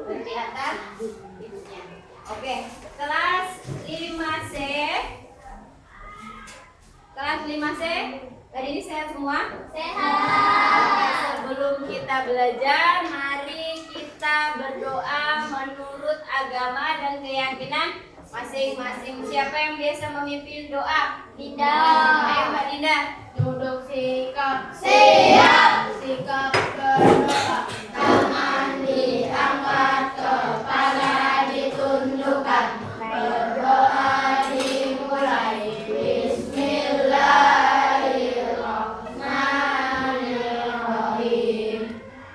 Kelihatan ibunya. Oke, kelas 5C. Kelas 5C, hari ini sehat semua? Sehat. Sebelum kita belajar, mari kita berdoa menurut agama dan keyakinan masing-masing. Siapa yang biasa memimpin doa? Dinda. Ayo Mbak Dinda. Duduk sikap. Siap. Sikap berdoa. Tangan diangkat, kepala ditunjukkan. Berdoa dimulai. Bismillahirrahmanirrahim.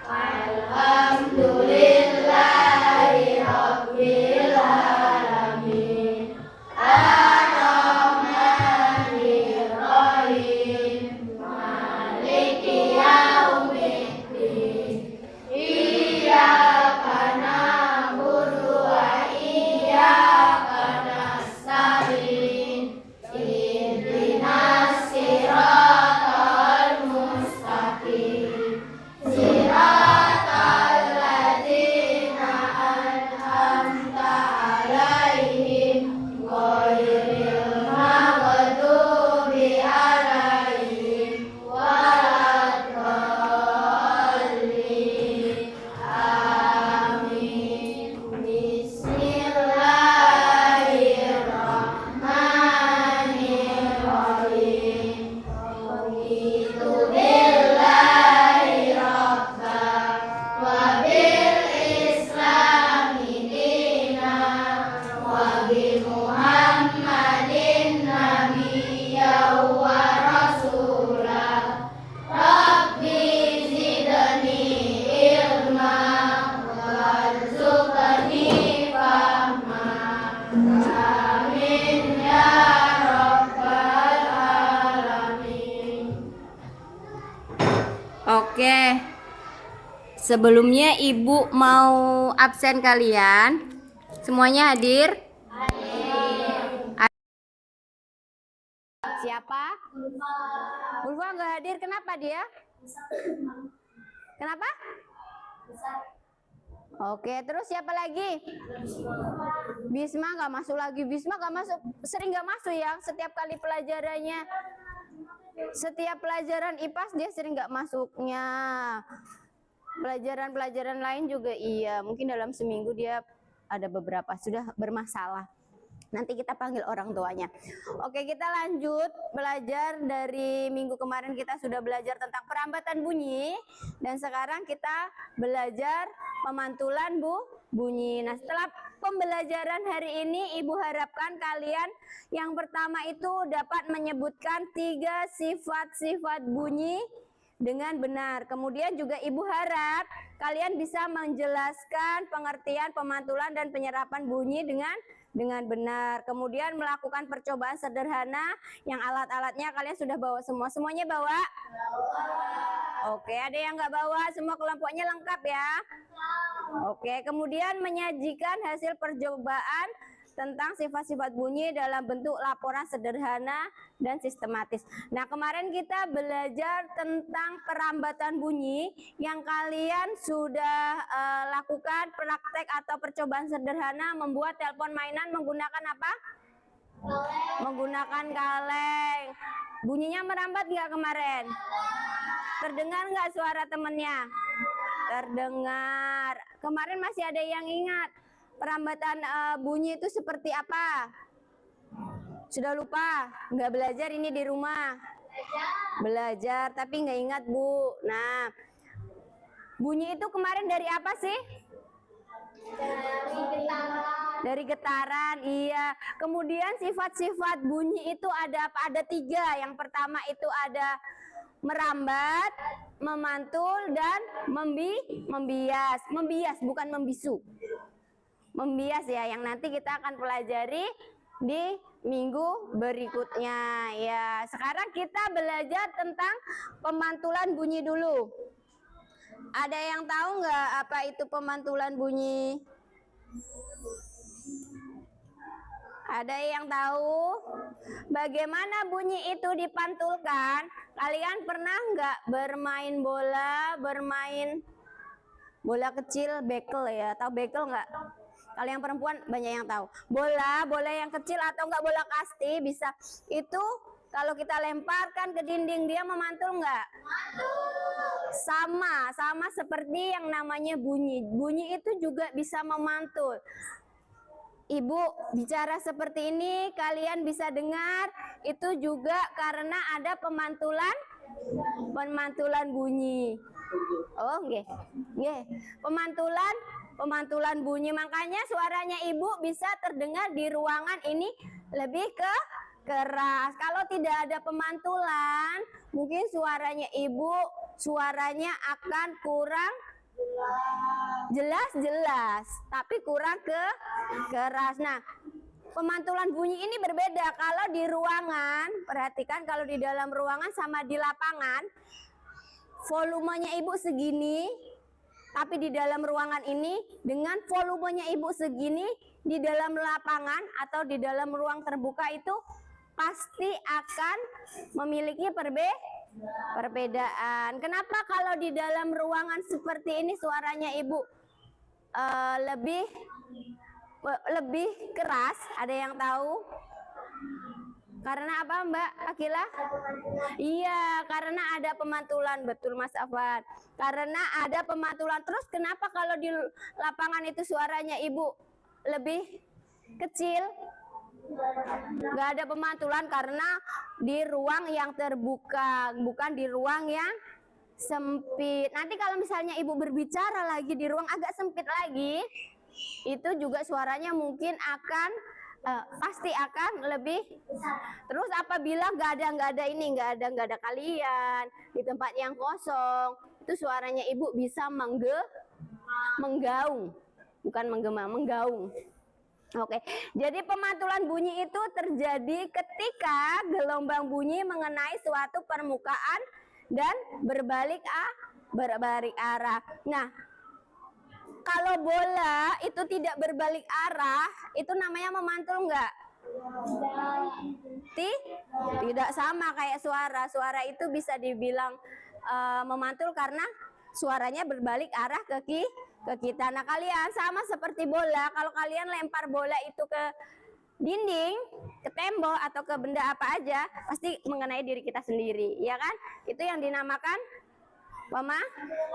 Alhamdulillahirabbil alamin. Ar-Rahmanir-Rahim. Maliki yaumiddin. Iyyaka na'budu wa iyyaka nasta'in. Ihdinas siratal mustaqim. Siratal ladzina an'amta 'alaihim ghairil maghdubi 'alaihim waladdallin. Amin. Bismillahirrahmanirrahim. Raditu billahi rabba wa bil islami dina wa bi Muhammadin nabiyya wa rasula. Rabbi zidni ilma warzuqni fahma. Amin ya rabbal alamin. Oke. Sebelumnya Ibu mau absen kalian. Semuanya hadir? Siapa? Ulfa nggak hadir. Kenapa dia? Kenapa? Oke, terus siapa lagi? Bisma nggak masuk lagi. Bisma nggak masuk, sering nggak masuk ya. Setiap kali pelajarannya, setiap pelajaran IPAS dia sering nggak masuknya. Pelajaran-pelajaran lain juga iya. Mungkin dalam seminggu dia ada beberapa sudah bermasalah. Nanti kita panggil orang tuanya. Oke, kita lanjut belajar. Dari minggu kemarin kita sudah belajar tentang perambatan bunyi. Dan sekarang kita belajar pemantulan bunyi. Nah, setelah pembelajaran hari ini, Ibu harapkan kalian yang pertama itu dapat menyebutkan 3 sifat-sifat bunyi dengan benar. Kemudian juga Ibu harap kalian bisa menjelaskan pengertian pemantulan dan penyerapan bunyi dengan benar. Kemudian melakukan percobaan sederhana yang alat-alatnya kalian sudah bawa semua. Semuanya bawa? Oke, ada yang nggak bawa? Semua kelompoknya lengkap ya? Oke, kemudian menyajikan hasil percobaan tentang sifat-sifat bunyi dalam bentuk laporan sederhana dan sistematis. Nah, kemarin kita belajar tentang perambatan bunyi yang kalian sudah lakukan praktek atau percobaan sederhana membuat telepon mainan menggunakan apa? Menggunakan kaleng. Bunyinya merambat nggak kemarin? Terdengar nggak suara temennya? Terdengar. Kemarin masih ada yang ingat perambatan bunyi itu seperti apa? Sudah lupa? Nggak belajar ini di rumah? Belajar, tapi nggak ingat Bu. Nah, bunyi itu kemarin dari apa sih? Dari getaran, iya. Kemudian sifat-sifat bunyi itu ada apa? Ada 3. Yang pertama itu ada merambat, memantul, dan membias. Membias, bukan membisu. Membias ya, yang nanti kita akan pelajari di minggu berikutnya ya. Sekarang kita belajar tentang pemantulan bunyi dulu. Ada yang tahu nggak apa itu pemantulan bunyi? Ada yang tahu bagaimana bunyi itu dipantulkan? Kalian pernah nggak bermain bola, bermain Bola kecil bekel ya. Tahu bekel nggak? Kalau yang perempuan banyak yang tahu. Bola yang kecil atau enggak bola kasti bisa. Itu kalau kita lemparkan ke dinding dia memantul nggak? Sama seperti yang namanya bunyi. Bunyi itu juga bisa memantul. Ibu bicara seperti ini kalian bisa dengar, itu juga karena ada pemantulan bunyi. Oh, nggih. Nggih. Pemantulan bunyi, makanya suaranya ibu bisa terdengar di ruangan ini lebih keras. Kalau tidak ada pemantulan, mungkin suaranya ibu akan kurang jelas, tapi kurang keras. Nah, pemantulan bunyi ini berbeda kalau di ruangan. Perhatikan kalau di dalam ruangan sama di lapangan, volumenya ibu segini, tapi di dalam ruangan ini dengan volumenya ibu segini, di dalam lapangan atau di dalam ruang terbuka itu pasti akan memiliki perbedaan. Kenapa kalau di dalam ruangan seperti ini suaranya ibu lebih keras? Ada yang tahu? Karena apa, Mbak Akila? Iya, karena ada pemantulan. Betul, Mas Afwan. Karena ada pemantulan. Terus kenapa kalau di lapangan itu suaranya ibu lebih kecil? Nggak ada pemantulan karena di ruang yang terbuka, bukan di ruang yang sempit. Nanti kalau misalnya ibu berbicara lagi di ruang agak sempit lagi, itu juga suaranya mungkin pasti akan lebih. Terus apabila nggak ada kalian di tempat yang kosong, itu suaranya ibu bisa menggaung, bukan menggema, menggaung. Oke, jadi pemantulan bunyi itu terjadi ketika gelombang bunyi mengenai suatu permukaan dan berbalik arah. Nah, kalau bola itu tidak berbalik arah, itu namanya memantul nggak? Tidak, sama kayak suara. Suara itu bisa dibilang memantul karena suaranya berbalik arah ke kita. Nah, kalian sama seperti bola. Kalau kalian lempar bola itu ke dinding, ke tembok atau ke benda apa aja, pasti mengenai diri kita sendiri, ya kan? Itu yang dinamakan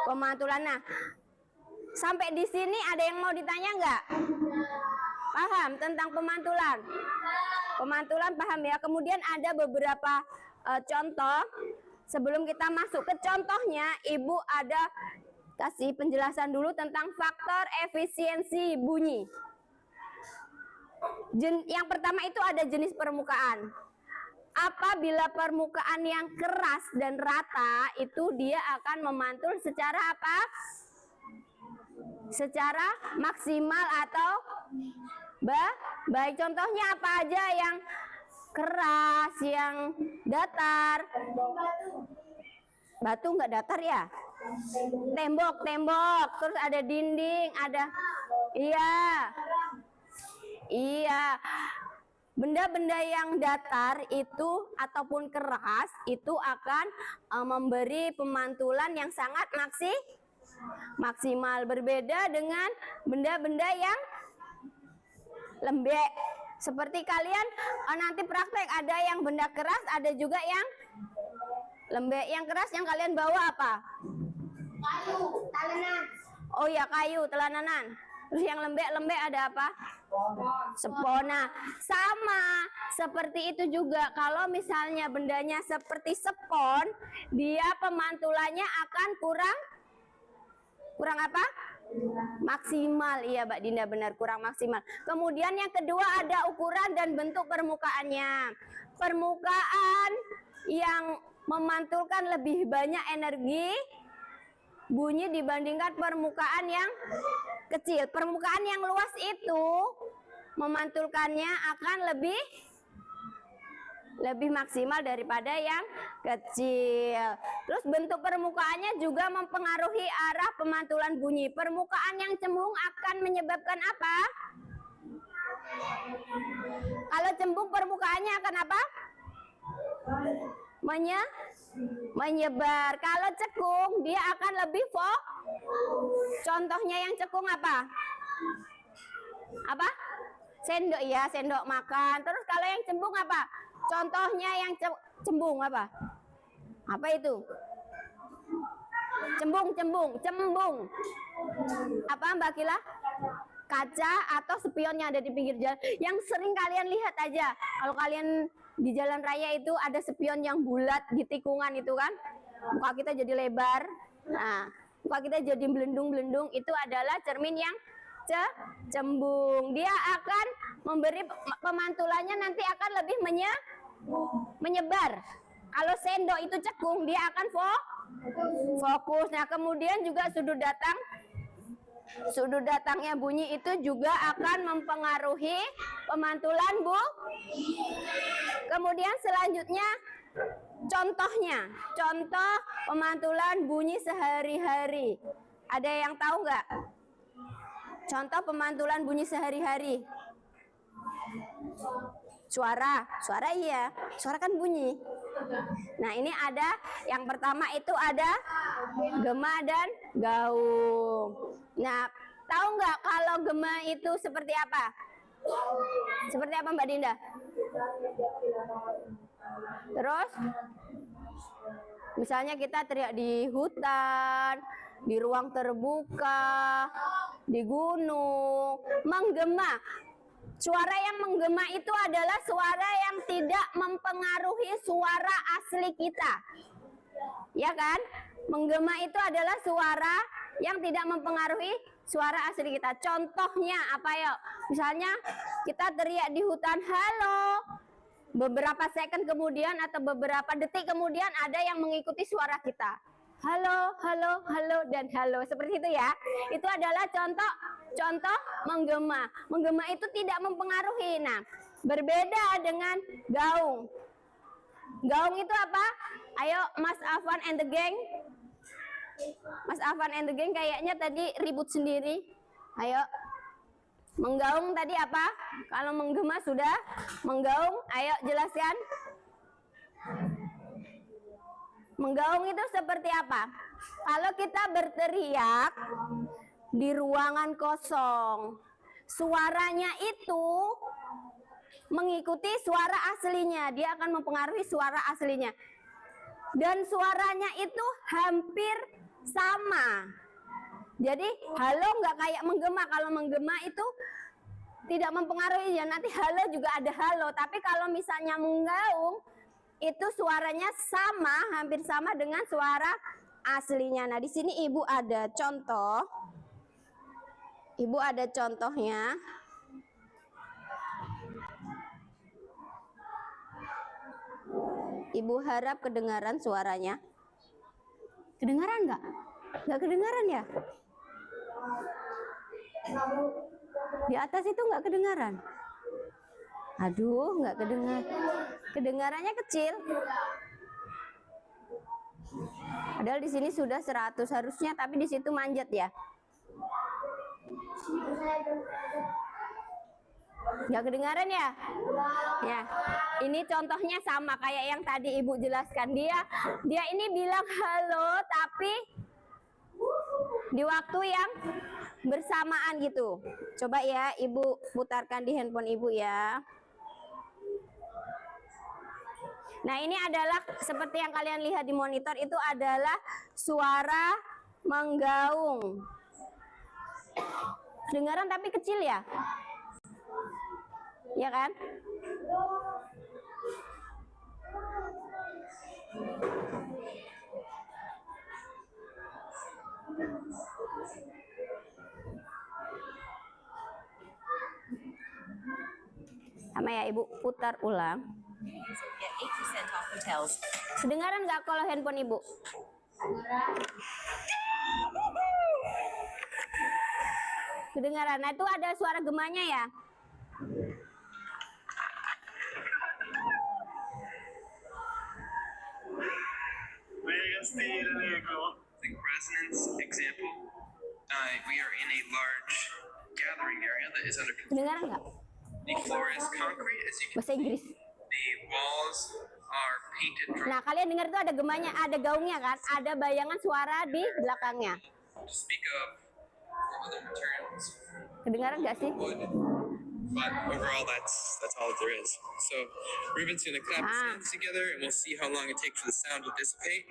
pemantulan. Nah, sampai di sini ada yang mau ditanya nggak? Paham tentang pemantulan? Pemantulan paham ya? Kemudian ada beberapa contoh. Sebelum kita masuk ke contohnya, Ibu ada kasih penjelasan dulu tentang faktor efisiensi bunyi. Yang pertama itu ada jenis permukaan. Apabila permukaan yang keras dan rata, itu dia akan memantul secara apa? Secara maksimal atau baik. Contohnya apa aja yang keras, yang datar? Batu nggak datar ya? Tembok, terus ada dinding, ada, iya. Benda-benda yang datar itu ataupun keras itu akan memberi pemantulan yang sangat maksimal. Berbeda dengan benda-benda yang lembek. Seperti kalian nanti praktek, ada yang benda keras, ada juga yang lembek. Yang keras yang kalian bawa apa? Kayu, telanan. Oh ya, kayu, telananan. Terus yang lembek ada apa? Spona. Sama seperti itu juga. Kalau misalnya bendanya seperti spon, dia pemantulannya akan kurang apa? Maksimal. Iya, Mbak Dinda, benar, kurang maksimal. Kemudian yang kedua ada ukuran dan bentuk permukaannya. Permukaan yang memantulkan lebih banyak energi bunyi dibandingkan permukaan yang kecil. Permukaan yang luas itu memantulkannya akan lebih maksimal daripada yang kecil. Terus bentuk permukaannya juga mempengaruhi arah pemantulan bunyi. Permukaan yang cembung akan menyebabkan apa? Kalau cembung permukaannya akan apa? menyebar. Kalau cekung dia akan lebih contohnya yang cekung apa? Apa? Sendok ya, sendok makan. Terus kalau yang cembung apa? Contohnya yang cembung apa? Apa itu? Cembung. Apa Mbak Kila? Kaca atau spion yang ada di pinggir jalan. Yang sering kalian lihat aja. Kalau kalian di jalan raya itu ada spion yang bulat di tikungan itu kan. Muka kita jadi lebar. Nah, muka kita jadi belendung-belendung. Itu adalah cermin yang cembung. Dia akan memberi pemantulannya nanti akan lebih menyebar. Kalau sendok itu cekung, dia akan fokus. Nah, kemudian juga sudut datangnya bunyi itu juga akan mempengaruhi pemantulan, Bu. Kemudian selanjutnya contoh pemantulan bunyi sehari-hari. Ada yang tahu nggak? Contoh pemantulan bunyi sehari-hari. Suara iya, suara kan bunyi. Nah, ini ada yang pertama itu ada gema dan gaung. Nah, tahu nggak kalau gema itu seperti apa? Seperti apa Mbak Dinda? Terus, misalnya kita teriak di hutan, di ruang terbuka, di gunung, menggema. Suara yang menggema itu adalah suara yang tidak mempengaruhi suara asli kita. Ya kan? Menggema itu adalah suara yang tidak mempengaruhi suara asli kita. Contohnya apa ya? Misalnya kita teriak di hutan, halo. Beberapa second kemudian atau beberapa detik kemudian ada yang mengikuti suara kita. Halo, halo, halo, dan halo. Seperti itu ya. Itu adalah contoh menggema. Menggema itu tidak mempengaruhi. Nah, berbeda dengan gaung. Gaung itu apa? Ayo Mas Afan and the gang. Mas Afan and the gang kayaknya tadi ribut sendiri. Ayo. Menggaung tadi apa? Kalau menggema sudah. Menggaung, ayo jelaskan. Menggaung itu seperti apa? Kalau kita berteriak di ruangan kosong, suaranya itu mengikuti suara aslinya. Dia akan mempengaruhi suara aslinya. Dan suaranya itu hampir sama. Jadi halo nggak kayak menggema. Kalau menggema itu tidak mempengaruhi ya. Nanti halo juga ada halo. Tapi kalau misalnya menggaung, itu suaranya sama, hampir sama dengan suara aslinya. Nah, di sini Ibu ada contoh. Ibu ada contohnya. Ibu harap kedengaran suaranya. Kedengaran nggak? Nggak kedengaran ya? Di atas itu nggak kedengaran. Aduh, nggak kedengar. Kedengarannya kecil. Padahal di sini sudah 100 harusnya, tapi di situ manjat ya. Nggak kedengaran ya? Ya. Ini contohnya sama kayak yang tadi Ibu jelaskan. Dia ini bilang halo, tapi di waktu yang bersamaan gitu. Coba ya, Ibu putarkan di handphone Ibu ya. Nah, ini adalah seperti yang kalian lihat di monitor, itu adalah suara menggaung. Dengaran tapi kecil ya? Ya kan? Sama ya, Ibu putar ulang. Kedengaran nggak kalau handphone Ibu? Kedengaran. Nah, itu ada suara gemanya ya. The resonance example, we are in a large gathering area that is under construction. Kedengaran nggak? The floor is concrete, as you can Bahasa Inggris. The walls are painted drums. Nah, kalian dengar itu ada gemanya, ada gaungnya kan? Ada bayangan suara di belakangnya. To speak of other materials, Kedengaran nggak sih? wood, but overall that's all that there is. So Ruben's gonna clap his hands together, and we'll see how long it takes for the sound to dissipate.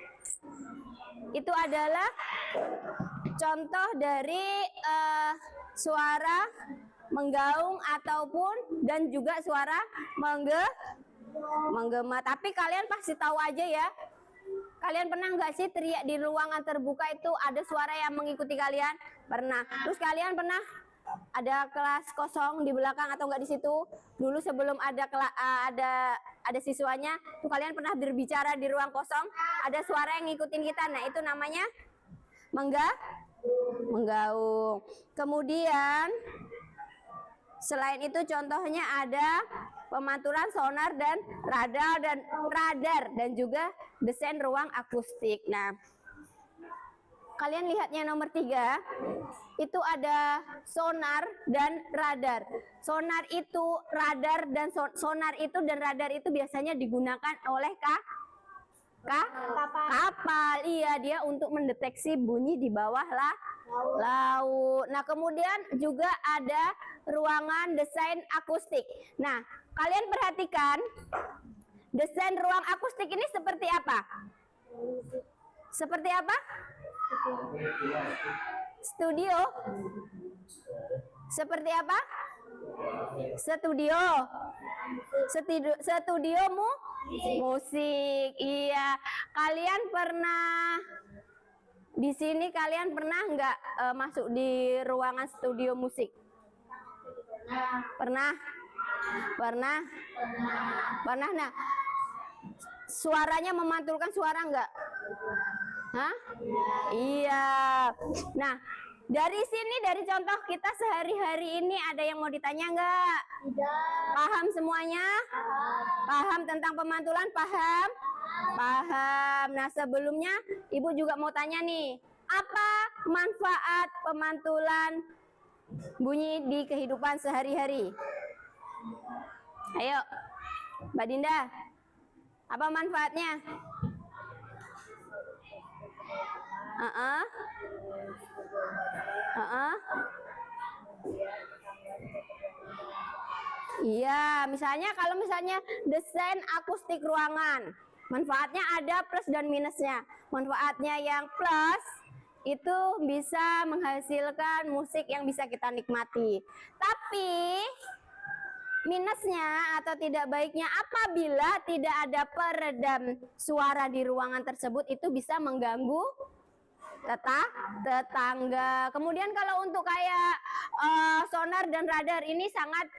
Itu adalah contoh dari suara menggaung ataupun dan juga suara menggema. Tapi kalian pasti tahu aja ya. Kalian pernah nggak sih teriak di ruangan terbuka itu ada suara yang mengikuti kalian? Pernah. Terus kalian pernah ada kelas kosong di belakang atau enggak di situ? Dulu sebelum ada siswanya, tuh kalian pernah berbicara di ruang kosong, ada suara yang ngikutin kita. Nah, itu namanya menggaung. Kemudian selain itu contohnya ada pemantulan sonar dan radar dan juga desain ruang akustik. Nah, kalian lihatnya nomor 3 itu ada sonar dan radar. Sonar itu dan radar itu biasanya digunakan oleh kapal. Iya, dia untuk mendeteksi bunyi di bawah laut. Nah, kemudian juga ada ruangan desain akustik. Nah, kalian perhatikan desain ruang akustik ini seperti apa? Seperti apa? Studio. Seperti apa? Studio musik. Iya. Kalian pernah di sini nggak masuk di ruangan studio musik? Pernah. Nah, suaranya memantulkan suara nggak? Hah? Iya. Nah, dari sini, dari contoh kita sehari-hari ini, ada yang mau ditanya nggak? Tidak. Paham semuanya? Paham tentang pemantulan? Paham? Paham. Nah, sebelumnya Ibu juga mau tanya nih, apa manfaat pemantulan bunyi di kehidupan sehari-hari? Ayo, Mbak Dinda, apa manfaatnya? Iya, kalau misalnya desain akustik ruangan, manfaatnya ada plus dan minusnya. Manfaatnya yang plus itu bisa menghasilkan musik yang bisa kita nikmati. Tapi minusnya atau tidak baiknya apabila tidak ada peredam suara di ruangan tersebut, itu bisa mengganggu tetangga. Kemudian kalau untuk kayak sonar dan radar ini sangat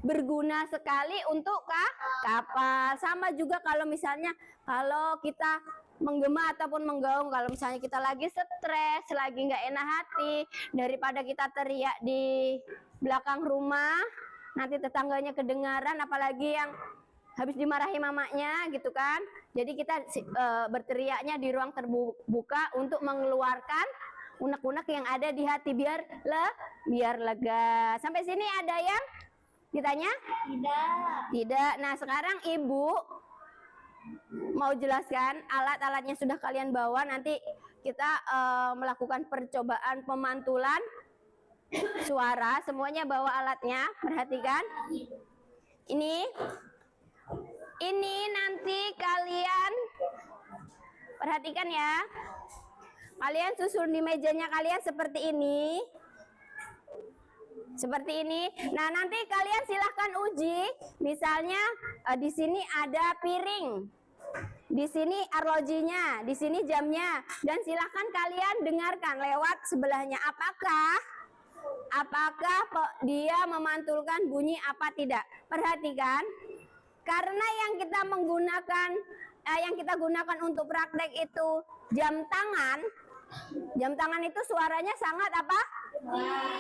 berguna sekali untuk kapal. Sama juga kalau misalnya kalau kita menggema ataupun menggaung, kalau misalnya kita lagi stres, lagi nggak enak hati, daripada kita teriak di belakang rumah, nanti tetangganya kedengaran, apalagi yang habis dimarahi mamanya gitu kan. Jadi kita berteriaknya di ruang terbuka untuk mengeluarkan unek-unek yang ada di hati biar lega. Sampai sini ada yang ditanya? Tidak. Nah, sekarang Ibu mau jelaskan alat-alatnya sudah kalian bawa. Nanti kita melakukan percobaan pemantulan suara. Semuanya bawa alatnya. Perhatikan. Ini nanti kalian perhatikan ya. Kalian susun di mejanya kalian seperti ini. Nah, nanti kalian silahkan uji. Misalnya di sini ada piring, di sini arlojinya, di sini jamnya, dan silahkan kalian dengarkan lewat sebelahnya. Apakah dia memantulkan bunyi apa tidak? Perhatikan, karena yang kita gunakan untuk praktek itu jam tangan. Jam tangan itu suaranya sangat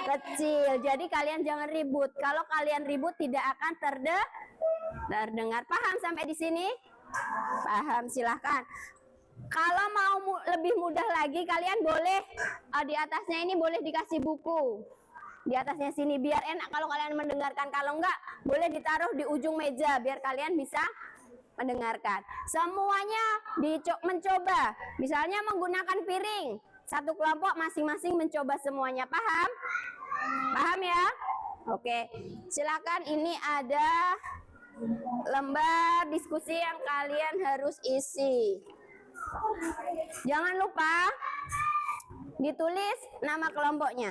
kecil. Jadi kalian jangan ribut. Kalau kalian ribut tidak akan terdengar. Paham sampai di sini? Paham, silahkan. Kalau mau lebih mudah lagi, kalian boleh di atasnya ini boleh dikasih buku. Di atasnya sini biar enak kalau kalian mendengarkan. Kalau enggak, boleh ditaruh di ujung meja biar kalian bisa mendengarkan. Semuanya mencoba. Misalnya menggunakan piring. Satu kelompok masing-masing mencoba semuanya. Paham? Paham ya? Oke. Silakan, ini ada lembar diskusi yang kalian harus isi. Jangan lupa ditulis nama kelompoknya.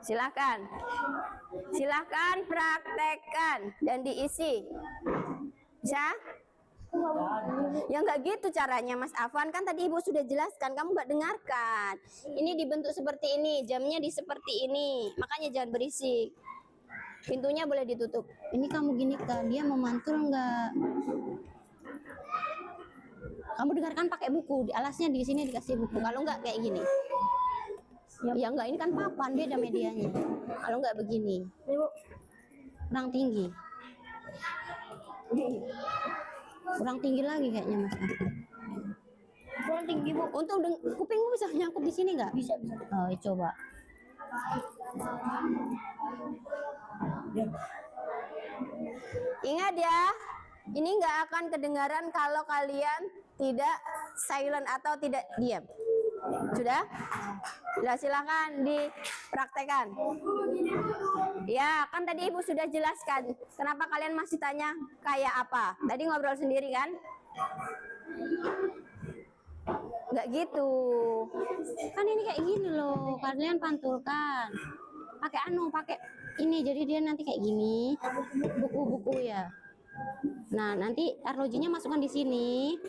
Silakan praktekkan dan diisi. Bisa? Ya nggak gitu caranya Mas Afwan, kan tadi Ibu sudah jelaskan, kamu nggak dengarkan. Ini dibentuk seperti ini, jamnya di seperti ini, makanya jangan berisik. Pintunya boleh ditutup. Ini kamu gini kan, dia mau mantul nggak? Kamu dengarkan pakai buku, alasnya di sini dikasih buku. Kalau nggak kayak gini. Ya nggak, ini kan papan, beda medianya. Kalau nggak begini, kurang tinggi. Kurang tinggi lagi kayaknya Mas Afwan. Kurang tinggi Bu. Untung kupingmu bisa nyangkut di sini nggak? Bisa. Oh, coba. Ingat ya, ini nggak akan kedengaran kalau kalian tidak silent atau tidak diam. Sudah? Sudah, silakan dipraktekkan. Ya, kan tadi Ibu sudah jelaskan. Kenapa kalian masih tanya kayak apa? Tadi ngobrol sendiri kan? Nggak gitu. Kan ini kayak gini loh. Kalian pantulkan. Pakai pakai ini. Jadi dia nanti kayak gini. Buku-buku ya. Nah, nanti arlojinya masukkan di sini.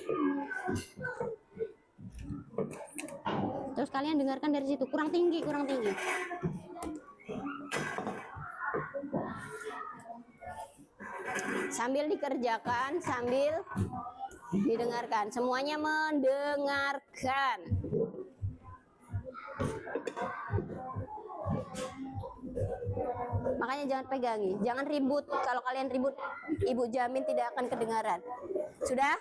Terus kalian dengarkan dari situ, kurang tinggi. Sambil dikerjakan, sambil didengarkan. Semuanya mendengarkan. Makanya jangan pegangi, jangan ribut. Kalau kalian ribut, Ibu jamin tidak akan kedengaran. Sudah?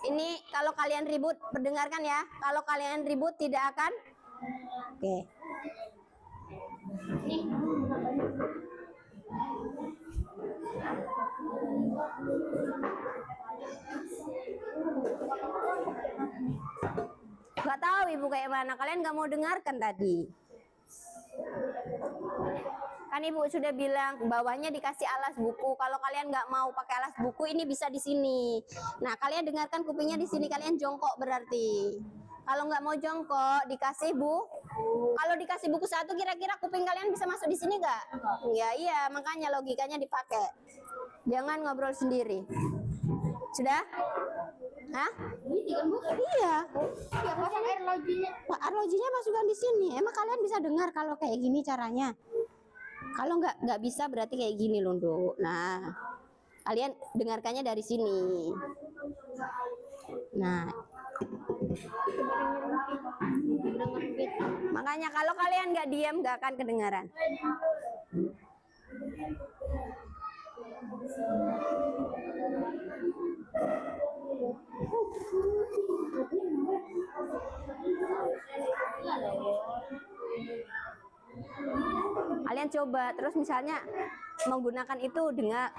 Ini kalau kalian ribut, perdengarkan ya. Kalau kalian ribut tidak akan. Oke. Gak tahu Ibu kayak mana. Kalian gak mau dengarkan tadi. Kan Ibu sudah bilang bawahnya dikasih alas buku. Kalau kalian nggak mau pakai alas buku, ini bisa di sini. Nah, kalian dengarkan kupingnya di sini. Kalian jongkok berarti. Kalau nggak mau jongkok, dikasih Kalau dikasih buku satu, kira-kira kuping kalian bisa masuk di sini nggak? Ya iya, makanya logikanya dipakai. Jangan ngobrol sendiri. Sudah? Hah? Ini kan Bu? Iya. Ya pasang arlojinya. Arlojinya masukkan di sini. Emang kalian bisa dengar kalau kayak gini caranya? Kalau nggak bisa berarti kayak gini loh, Nduk. Nah, kalian dengarkannya dari sini. Nah, makanya kalau kalian nggak diam nggak akan kedengaran. Kalian coba terus, misalnya menggunakan itu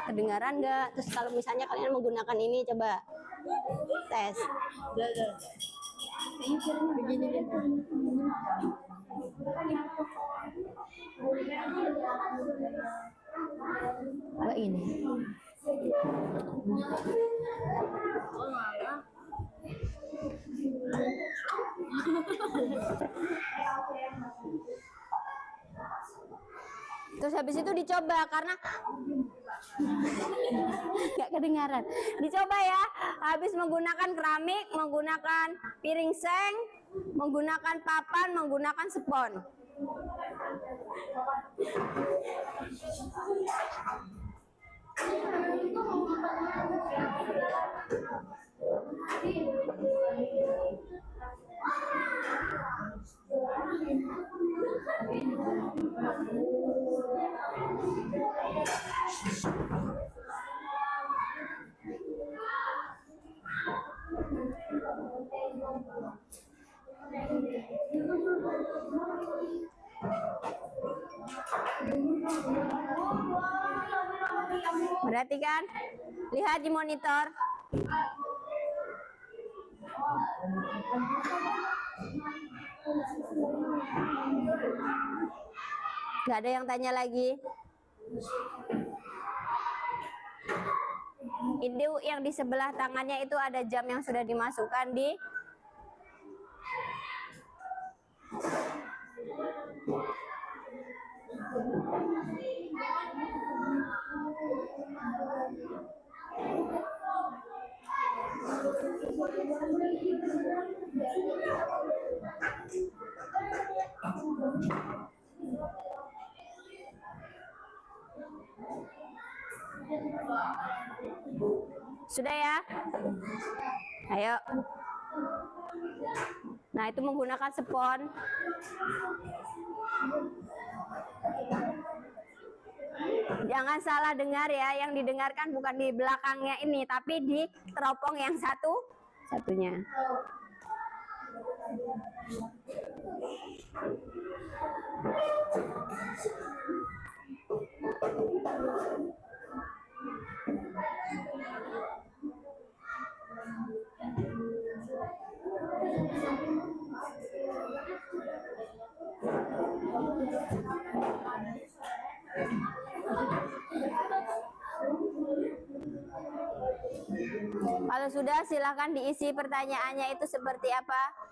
kedengaran nggak? Terus kalau misalnya kalian menggunakan ini, coba tes. Coba ini. Terus habis itu dicoba, karena nggak kedengaran. Dicoba ya, habis menggunakan keramik, menggunakan piring seng, menggunakan papan, menggunakan spon. Perhatikan. Lihat di monitor. Gak ada yang tanya lagi. Itu yang di sebelah tangannya itu ada jam yang sudah dimasukkan di sudah ya? Ayo. Nah, itu menggunakan spons. Jangan salah dengar ya, yang didengarkan bukan di belakangnya ini, tapi di teropong yang satunya. Kalau sudah, silakan diisi pertanyaannya itu seperti apa.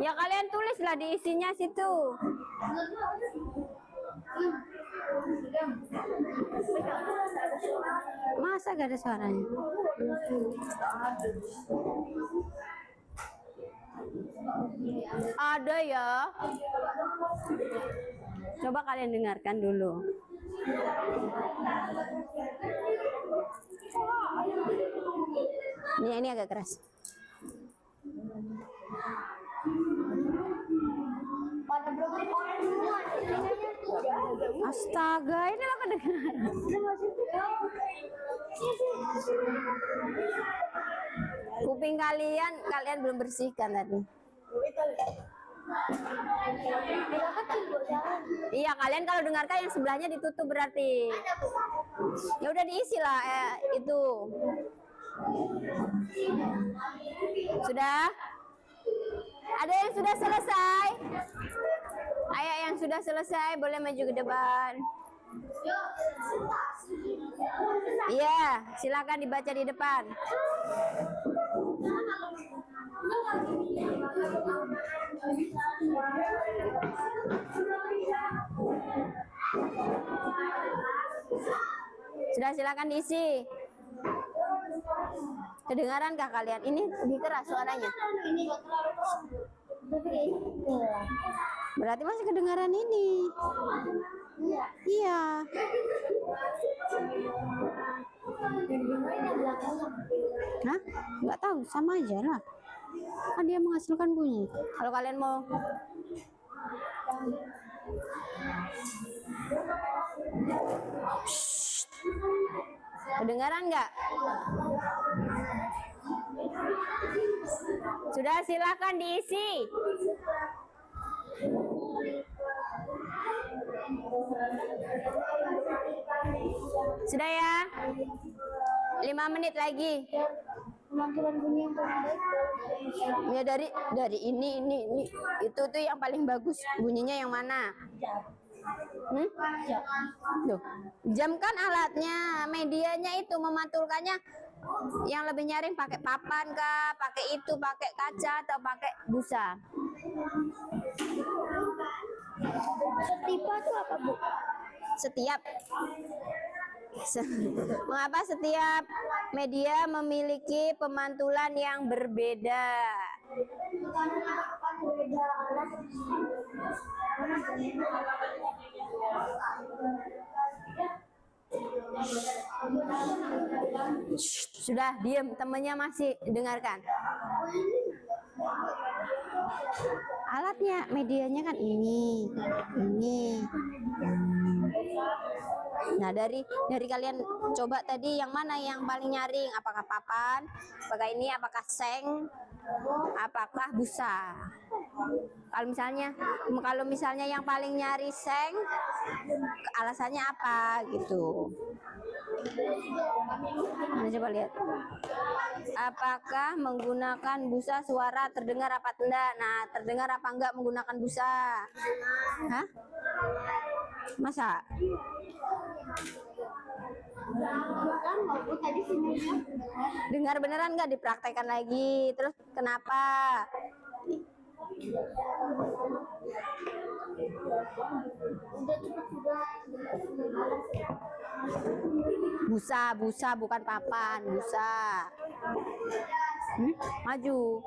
Ya kalian tulislah di isinya situ. Masa gak ada suaranya? Ada ya. Coba kalian dengarkan dulu. Ini agak keras. Astaga, ini apa kedengaran? Kuping kalian belum bersihkan tadi. Iya, kalian kalau dengarkan yang sebelahnya ditutup berarti. Ya udah diisi lah itu. Sudah? Ada yang sudah selesai? Ayo yang sudah selesai boleh maju ke depan. Iya, silakan dibaca di depan. Sudah, silakan diisi. Kedengaran kah kalian? Ini lebih keras suaranya. Berarti masih kedengaran ini. Iya. Hah? Nggak tahu, sama aja lah. Kan dia menghasilkan bunyi. Kalau kalian mau kedengaran nggak? Sudah, silakan diisi. Sudah ya? 5 menit lagi. Ya dari ini itu tuh yang paling bagus bunyinya yang mana? Tuh, jam kan alatnya, medianya itu memantulkannya yang lebih nyaring pakai papan kah, pakai itu, pakai kaca atau pakai busa. Setipa itu apa, Bu? Setiap mengapa setiap media memiliki pemantulan yang berbeda? Sudah diam, temannya masih dengarkan. Alatnya, medianya kan ini. Nah, dari kalian coba tadi yang mana yang paling nyaring? Apakah papan? Apakah ini? Apakah seng? Apakah busa? Kalau misalnya yang paling nyari seng, alasannya apa gitu? Nah, coba lihat. Apakah menggunakan busa suara terdengar apa tidak? Nah, terdengar apa enggak menggunakan busa? Hah? Masa? Dengar beneran nggak? Dipraktekkan lagi. Terus kenapa? Busa bukan papan, busa. Maju.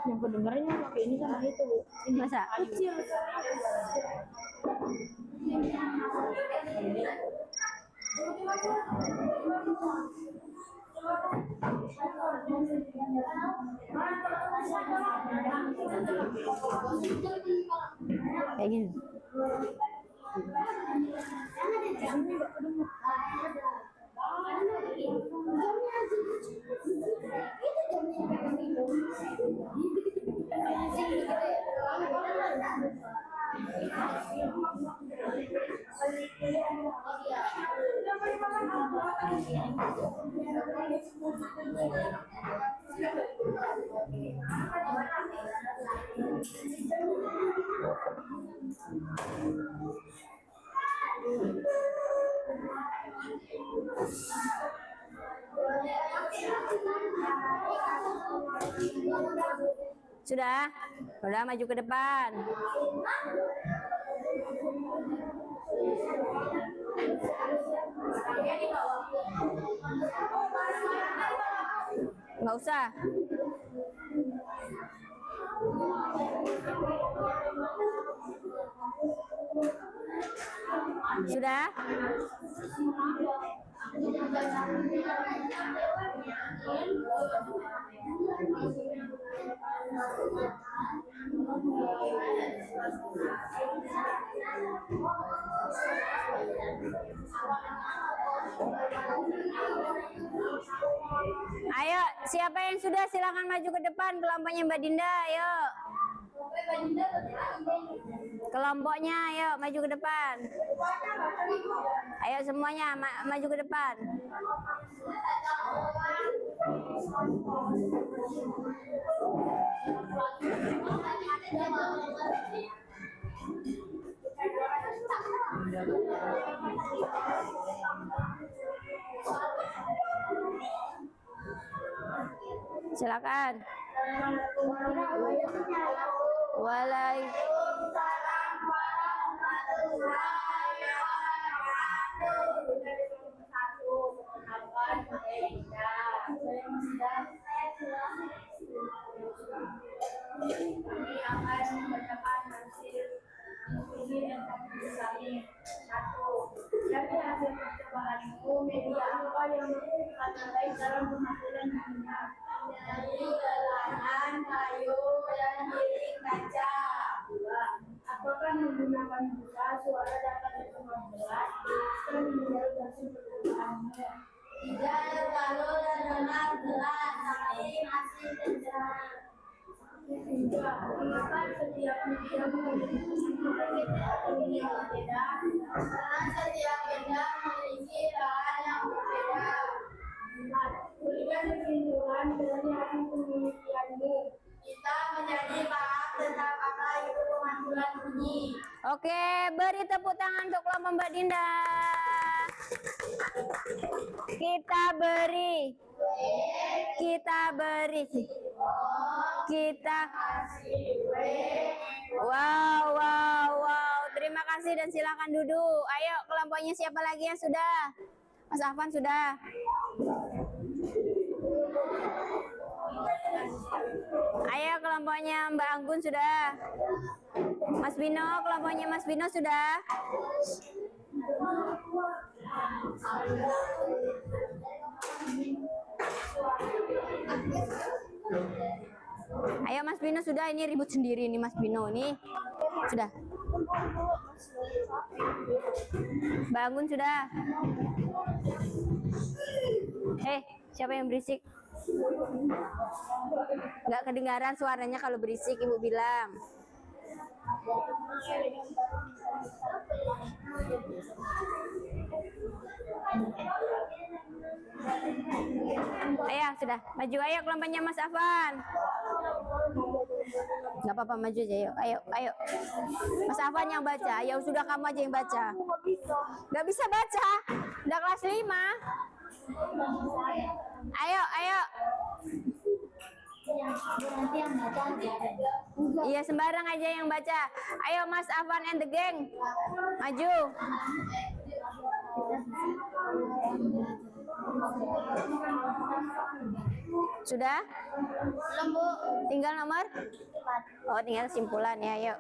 Yang kedengarannya pakai ini sama itu, Bu. Masa? Kecil. Kayak gini. Sudah maju ke depan. Nggak usah. Sudah? Ayo, siapa yang sudah silakan maju ke depan, kelompoknya Mbak Dinda, ayo. Kelompoknya, ayo maju ke depan. Ayo semuanya maju ke depan. Silakan. Waalaikumsalam warahmatullahi Jadi hasil percobaanmu, media apa yang menunjukkan baik dalam pemanggilan minyak? Dari gelangan kayu dan dinding kaca. Apakah menggunakan busa suara dapat berkembang jelas dan menjadi hasil percobaanmu? Tidak terlalu terdengar jelas, tapi masih terdengar. Sehingga, mengapa setiap media memiliki bahan yang berbeda? Karena setiap media memiliki bahan yang berbeda. Berikan kesimpulan dari hasil penelitianmu. Kita menjadi paham tentang apa Oke, beri tepuk tangan untuk kelompok Mbak Dinda. Kita beri. Wow. Terima kasih dan silakan duduk. Ayo, kelompoknya siapa lagi yang sudah? Mas Afan sudah. Ayo, kelompoknya Mbak Anggun sudah. Mas Bino, kelompoknya Mas Bino sudah. Ayo Mas Bino sudah, ini ribut sendiri nih Mas Bino nih. Sudah. Mbak Anggun sudah. Siapa yang berisik? Nggak kedengaran suaranya kalau berisik, Ibu bilang. Ayo, sudah. Maju, ayo kelompoknya Mas Afan. Nggak apa-apa, maju aja, ayo. Mas Afan yang baca, ya sudah kamu aja yang baca. Nggak bisa baca, udah kelas 5. Ayo. Iya, sembarang aja yang baca. Ayo Mas Afan and the gang, maju. Sudah? Belum, Bu. Tinggal nomor? Oh, tinggal kesimpulan ya, yuk.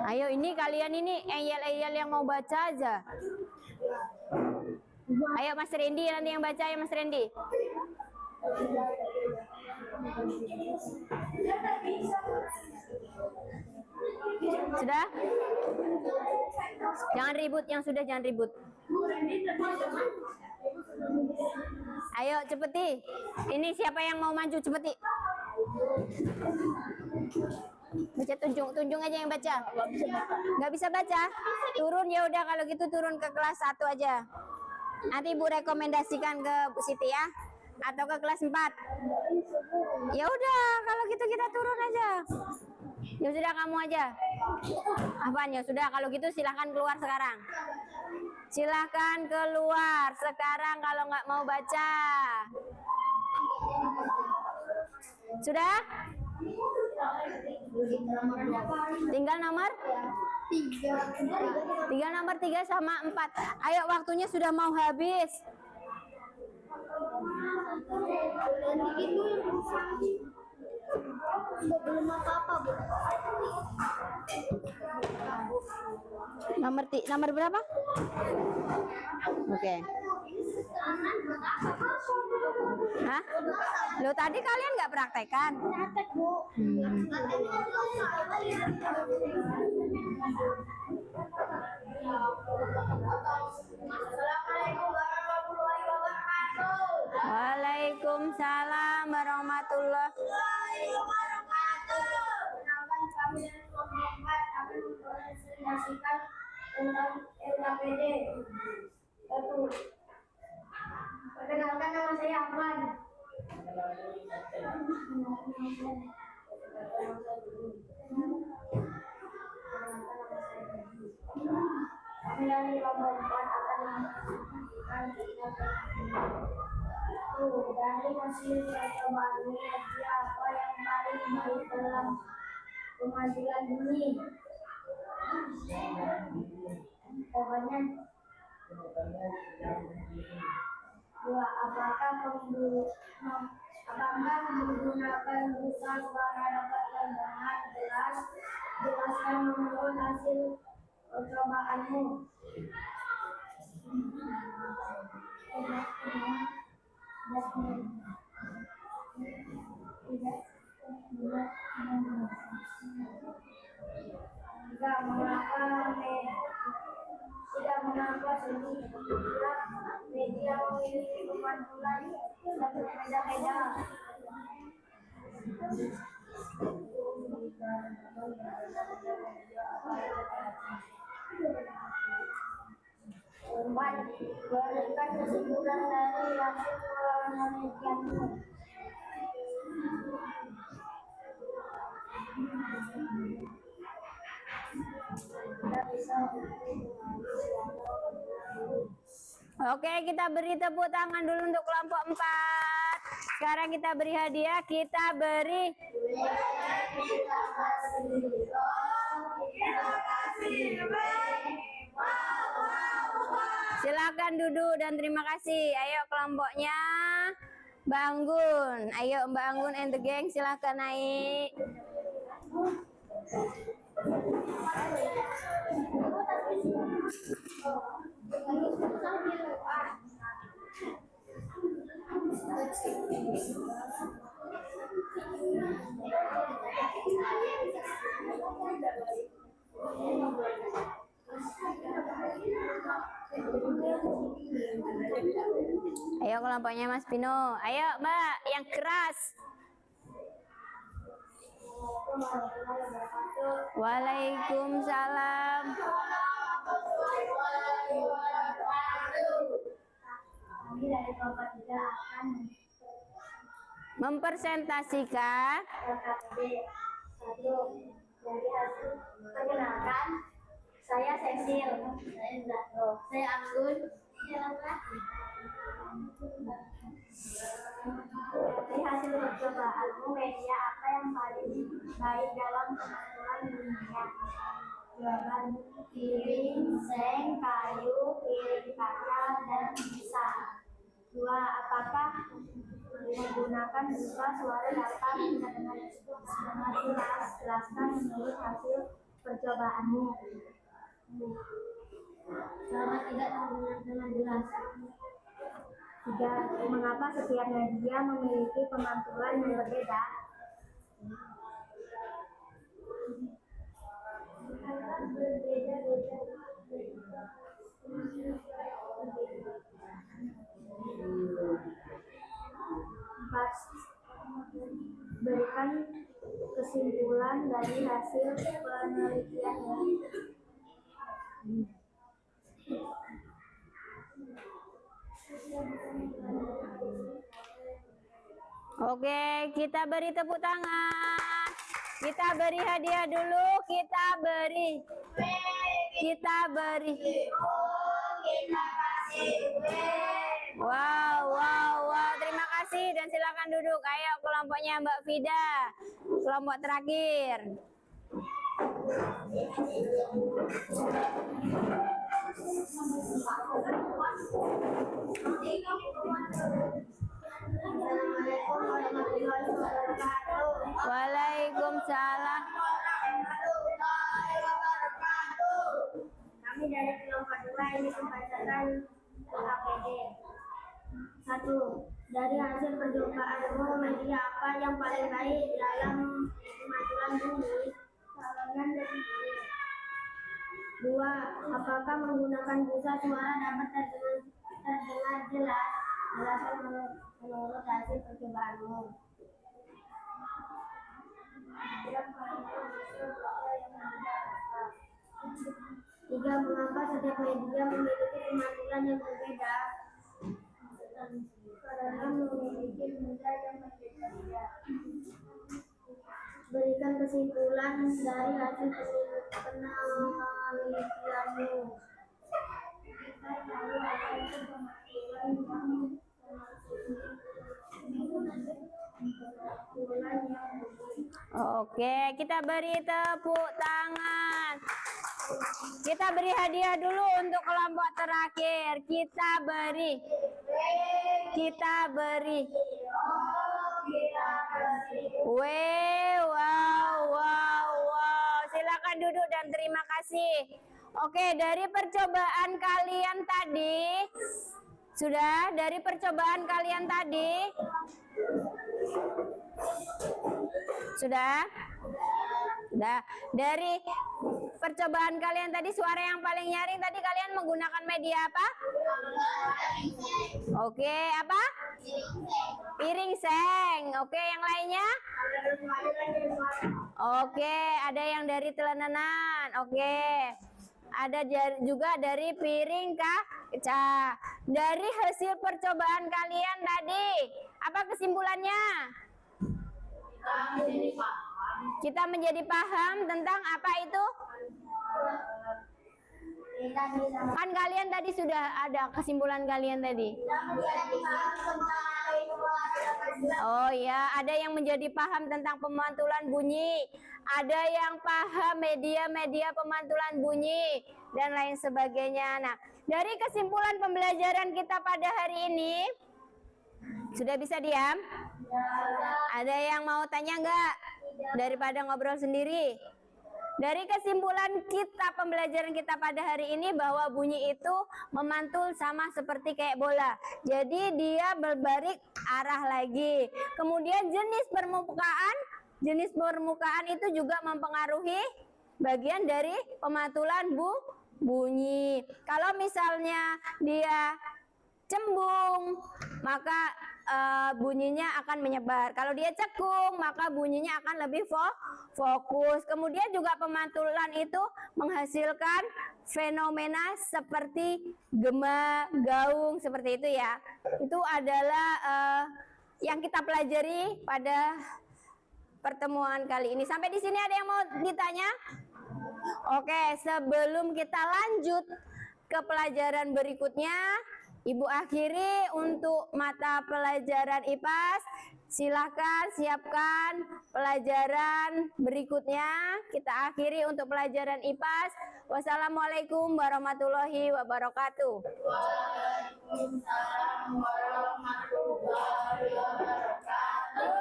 Ayo, ini kalian ini eyal-eyal yang mau baca aja. Ayo Mas Randy nanti yang baca ya Mas Randy. Sudah? Jangan ribut, yang sudah jangan ribut. Ayo cepeti. Ini siapa yang mau maju, cepeti. Baca, tunjung aja yang baca. Nggak bisa baca? Turun, ya udah kalau gitu turun ke kelas 1 aja. Nanti Ibu rekomendasikan ke Bu Siti ya, atau ke kelas 4. Ya udah kalau gitu kita turun aja. Ya sudah kamu aja. Apaan ya sudah kalau gitu silahkan keluar sekarang. Silahkan keluar sekarang kalau nggak mau baca. Sudah? Tinggal nomor 3 sama 4. Ayo waktunya sudah mau habis. Belum apa-apa, Bu. Nomor berapa? Oke. Hah? Lo tadi kalian nggak praktekan? Praktek, Bu. Assalamualaikum warahmatullahi wabarakatuh. Waalaikumsalam warahmatullahi Wabarakatuh. Perkenalkan kami dari kelompok 4 akan mempresentasikan tentang LKPD. Perkenalkan nama saya Afan. Kami dari kelompok 4 akan dari hasil percobaan ini siapa yang paling baik dalam pemanggilan ini? Pokoknya dua, apakah menggunakan buka suara dapat yang sangat jelas? Jelaskan menurut hasil percobaanmu. Tidak mengapa media memiliki kemandulan dan berbeda-beda. Berikan kesimpulan dari hasil penelitianmu. Oke, kita beri tepuk tangan dulu untuk kelompok 4. Sekarang kita beri hadiah, kita beri. Silakan duduk dan terima kasih. Ayo kelompoknya Mbak Anggun. Ayo Mbak Anggun and the gang, silakan naik. Ayo kelompoknya Mas Pino. Ayo Mbak, yang keras. Waalaikumsalam. Kami dari kelompok 3 akan Mempresentasikan KKB 1 dari hasil perkenalkan. Saya Cecil. Saya Anggun. Dari hasil percobaanmu, media apa yang paling baik dalam pengaturan dunia? Jawaban: piring, seng, kayu, piring kaca, dan bisa. 2. Apakah menggunakan busa suara dapat dengan jelas? Jelaskan menurut hasil percobaanmu. Selama tidak terdengar dengan jelas. 3. Mengapa setiap media memiliki pemantulan yang berbeda? Empat. Berikan kesimpulan dari hasil penelitiannya. Oke, kita beri tepuk tangan. Kita beri hadiah dulu, kita beri. Wow, terima kasih dan silakan duduk. Ayo kelompoknya Mbak Vida, kelompok terakhir. Waalaikumsalam. Kami dari kelompok 2 ini membacakan APD. 1. Dari hasil percobaanmu, media apa yang paling baik dalam pemantauan bumi? Saluran dari bumi. 2. Apakah menggunakan busa suara dapat terdengar jelas? Jelaskan menurut hasil percobaanmu. 3. Mengapa setiap media memiliki pemantulan yang berbeda? Karena memiliki benda yang berbeda. Berikan kesimpulan dari hasil penelitianmu. Kita tahu apa itu pemantulan yang Oke, kita beri tepuk tangan. Kita beri hadiah dulu untuk kelompok terakhir. Kita beri. Wow. Silakan duduk dan terima kasih. Oke, dari percobaan kalian tadi, sudah dari percobaan kalian tadi, sudah. Dari percobaan kalian tadi, suara yang paling nyaring tadi kalian menggunakan media apa? Oke, apa? Piring seng. Oke, yang lainnya? Oke, ada yang dari telenan. Oke. Ada juga dari piring kaca. Dari hasil percobaan kalian tadi, apa kesimpulannya? Kita menjadi paham tentang apa itu? Tadi sama Kan kalian tadi sudah ada kesimpulan kalian tadi. Oh ya, ada yang menjadi paham tentang pemantulan bunyi, ada yang paham media-media pemantulan bunyi dan lain sebagainya. Nah, dari kesimpulan pembelajaran kita pada hari ini, sudah bisa diam? Ada yang mau tanya nggak? Daripada ngobrol sendiri. Dari kesimpulan kita, pembelajaran kita pada hari ini bahwa bunyi itu memantul sama seperti kayak bola. Jadi dia berbalik arah lagi. Kemudian jenis permukaan itu juga mempengaruhi bagian dari pemantulan bunyi. Kalau misalnya dia cembung, maka bunyinya akan menyebar. Kalau dia cekung, maka bunyinya akan lebih fokus. Kemudian juga pemantulan itu menghasilkan fenomena seperti gema, gaung, seperti itu ya. Itu adalah yang kita pelajari pada pertemuan kali ini. Sampai di sini ada yang mau ditanya? Oke, sebelum kita lanjut ke pelajaran berikutnya, Ibu akhiri untuk mata pelajaran IPAS. Silakan siapkan pelajaran berikutnya. Kita akhiri untuk pelajaran IPAS. Wassalamualaikum warahmatullahi wabarakatuh. Waalaikumsalam warahmatullahi wabarakatuh.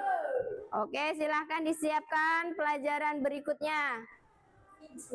Oke, silakan disiapkan pelajaran berikutnya.